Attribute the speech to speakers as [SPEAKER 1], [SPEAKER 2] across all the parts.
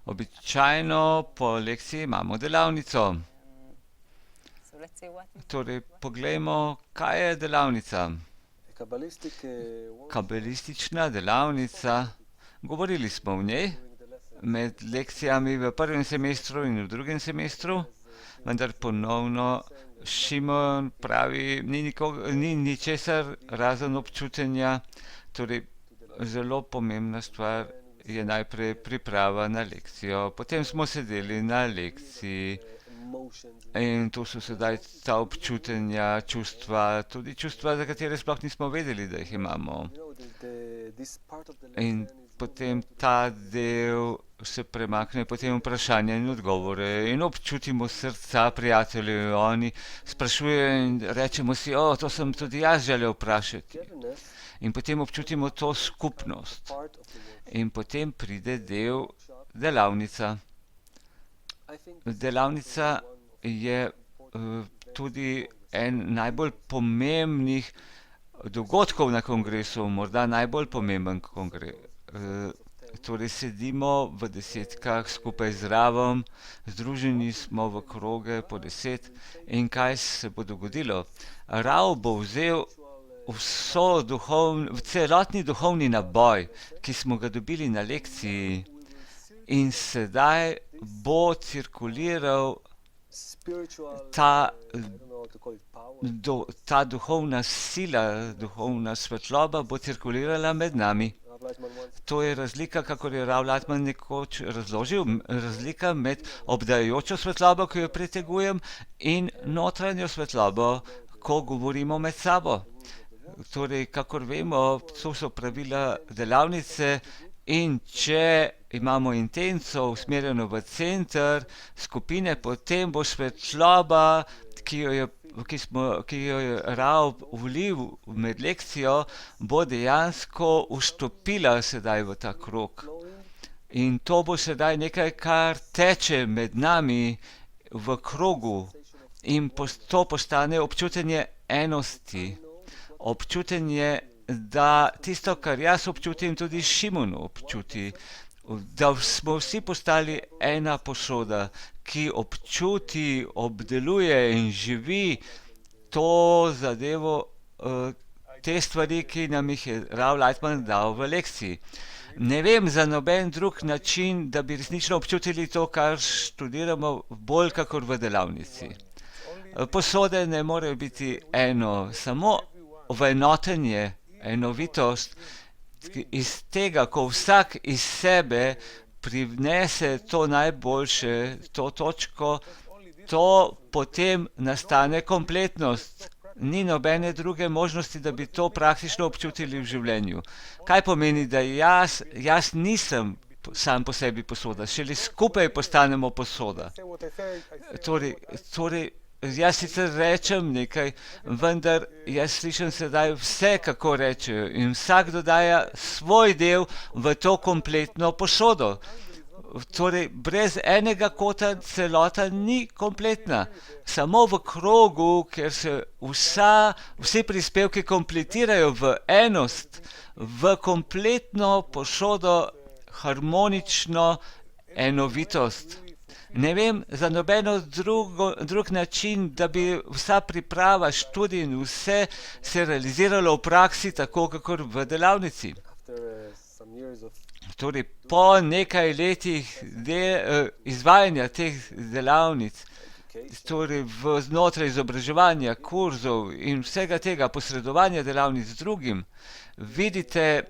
[SPEAKER 1] Običajno po lekciji imamo delavnico.
[SPEAKER 2] So let's say what is
[SPEAKER 1] Torej, poglejmo, kaj je delavnica.
[SPEAKER 3] Kabbalistic
[SPEAKER 1] Kabalistična delavnica. Govorili smo o njej med lekcijami v prvem semestru in v drugem semestru, vendar ponovno Šimon pravi, ni ničesar razen občutenja. Torej, zelo pomembna stvar je najprej priprava na lekcijo. Potem smo sedeli na lekciji in tu so sedaj ta občutenja, čustva, tudi čustva, za katere sploh nismo vedeli, da jih imamo. In potem ta del se premakne potem vprašanja in odgovore in občutimo srca prijateljev. Oni sprašujejo in rečemo si, to sem tudi jaz želel vprašati. In potem občutimo to skupnost. In potem pride del delavnica. Delavnica je tudi en najbolj pomembnih dogodkov na kongresu, morda najbolj pomemben kongres. Torej sedimo v desetkah skupaj zraven, združeni smo v kroge po 10 in kaj se bo dogodilo? Rav bo vzel celotni duhovni naboj, ki smo ga dobili na lekciji in sedaj bo cirkuliral ta duhovna sila, duhovna svetloba bo cirkulirala med nami. To je razlika, kakor je Rav Lightman nekoč razložil, razlika med obdajajočo svetlobo, ki jo pritegujem, in notranjo svetlobo, ko govorimo med sabo. Torej, kakor vemo, to so pravila delavnice in če imamo intenco usmerjeno v center skupine, potem bo svetloba, ki jo je Rav vlil med lekcijo, bo dejansko vstopila sedaj v ta krog. In to bo sedaj nekaj, kar teče med nami v krogu in to postane občutenje enosti. Občutenje, da tisto, kar jaz občutim, tudi Šimon občuti, da smo vsi postali ena posoda, ki občuti, obdeluje in živi to zadevo, te stvari, ki nam jih je Rav Lightman dal v lekciji. Ne vem za noben drug način, da bi resnično občutili to, kar študiramo, bolj kakor v delavnici. Posode ne morejo biti eno, samo venotenje, enovitost, iz tega, ko vsak iz sebe privnese to najboljše, to točko, to potem nastane kompletnost. Ni nobene druge možnosti, da bi to praktično občutili v življenju. Kaj pomeni, da jaz nisem sam po sebi posoda, šele skupaj postanemo posoda. Torej, jaz sicer rečem nekaj, vendar jaz slišim sedaj vse, kako rečejo, in vsak dodaja svoj del v to kompletno posodo. Torej, brez enega kota celota ni kompletna. Samo v krogu, ker se vsi prispevki kompletirajo v enost, v kompletno posodo, harmonično enovitost. Ne vem za nobeno drug način, da bi vsa priprava, študij in vse se realiziralo v praksi tako, kakor v delavnici. Torej, po nekaj letih izvajanja teh delavnic, torej znotraj izobraževanja, kurzov in vsega tega posredovanja delavnic drugim, vidite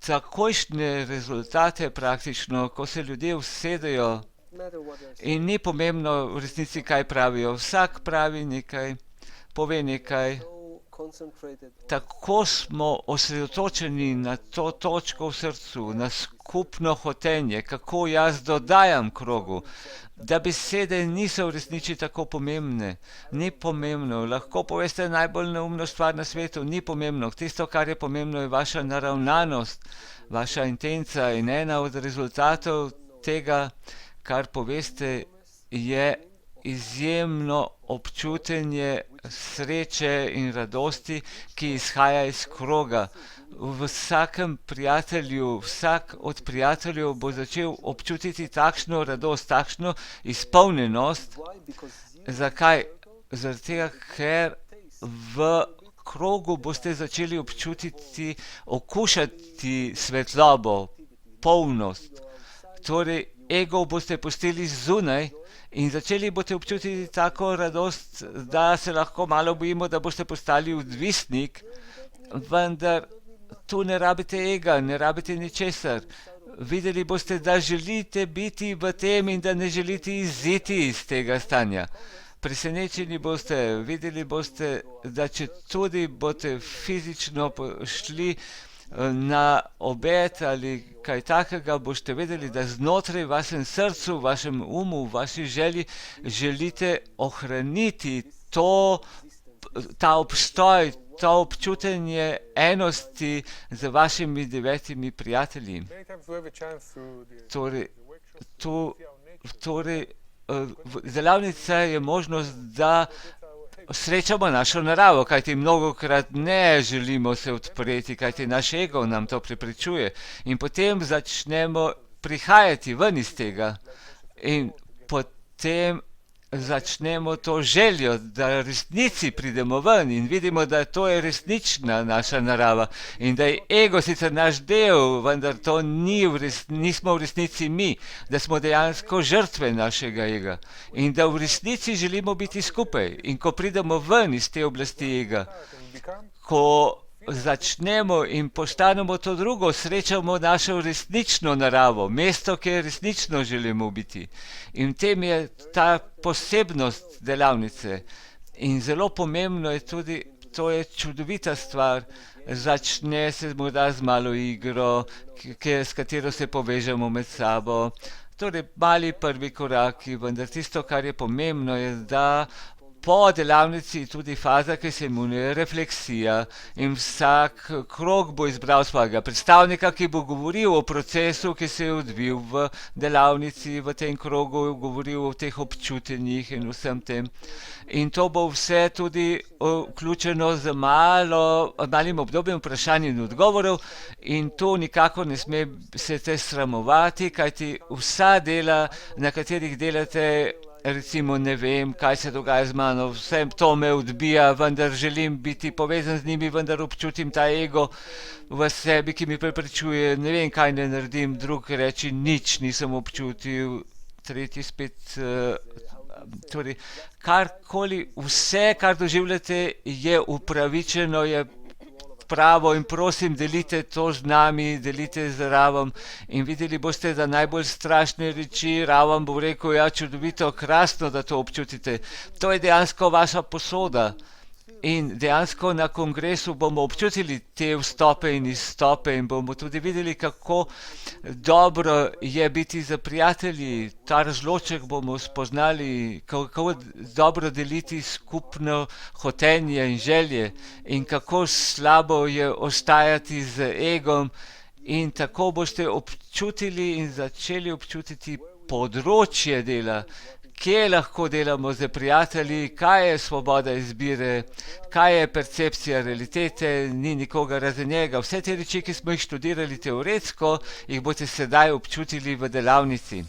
[SPEAKER 1] takojšnje rezultate praktično, ko se ljudje usedejo in ni pomembno v resnici, kaj pravijo. Vsak pravi nekaj, pove nekaj. Tako smo osredotočeni na to točko v srcu, na skupno hotenje, kako jaz dodajam krogu, da besede niso v resnici tako pomembne. Ni pomembno, lahko poveste najbolj neumno stvar na svetu, ni pomembno. Tisto, kar je pomembno, je vaša naravnanost, vaša intenca in ena od rezultatov tega, kar poveste, je izjemno občutenje sreče in radosti, ki izhaja iz kroga. V vsakem prijatelju, vsak od prijateljev bo začel občutiti takšno radost, takšno izpolnjenost. Zakaj? Zaradi tega, ker v krogu boste začeli občutiti, okušati svetlobo, polnost. Torej, ego boste pustili zunaj in začeli boste občutiti tako radost, da se lahko malo bojimo, da boste postali odvisnik, vendar tu ne rabite ega, ne rabite ničesar. Videli boste, da želite biti v tem in da ne želite iziti iz tega stanja. Presenečeni boste, videli boste, da če tudi boste fizično šli na obed ali kaj takega, boste vedeli, da znotraj vašem srcu, vašem umu, vaši želji želite ohraniti ta obstoj, to občutenje enosti z vašimi 9 prijatelji. Torej, delavnica je možnost, da srečamo našo naravo, kajti mnogokrat ne želimo se odpreti, kajti naš ego nam to preprečuje. In potem začnemo prihajati ven iz tega in potem začnemo to željo, da resnici pridemo ven in vidimo, da to je resnična naša narava in da je ego sicer naš del, vendar to nismo v resnici mi, da smo dejansko žrtve našega ega in da v resnici želimo biti skupaj. In ko pridemo ven iz te oblasti ega, ko začnemo in postanemo to drugo, srečamo našo resnično naravo, mesto, kjer resnično želimo biti. In v tem je ta posebnost delavnice. In zelo pomembno je tudi, to je čudovita stvar, začne se morda z malo igro, s katero se povežemo med sabo. Torej, mali prvi koraki, vendar tisto, kar je pomembno, je, da po delavnici tudi faza, ki se imenuje refleksija in vsak krog bo izbral svojega predstavnika, ki bo govoril o procesu, ki se je odvil v delavnici, v tem krogu, govoril o teh občutenjih in vsem tem. In to bo vse tudi vključeno z malim obdobjem vprašanj in odgovorov in to nikako ne sme se te sramovati, kajti vsa dela, na katerih delate, recimo ne vem, kaj se dogaja z mano, vse to me odbija, vendar želim biti povezan z njimi, vendar občutim ta ego v sebi, ki mi preprečuje, ne vem, kaj ne naredim, drug reči, nič nisem občutil, tretji spet, torej, karkoli, vse, kar doživljate, je upravičeno, je pravo in prosim, delite to z nami, delite z Ravom in videli boste, da najbolj strašne reči Ravam bo rekel, ja, čudovito, krasno, da to občutite. To je dejansko vaša posoda in dejansko na kongresu bomo občutili te vstope in izstope in bomo tudi videli, kako dobro je biti za prijatelji, ta razloček bomo spoznali, kako dobro deliti skupno hotenje in želje in kako slabo je ostajati z egom in tako boste občutili in začeli občutiti področje dela, kje lahko delamo z prijatelji, kaj je svoboda izbire, kaj je percepcija realitete, ni nikogar razen njega. Vse te reči, ki smo jih študirali teoretsko, jih boste sedaj občutili v delavnici.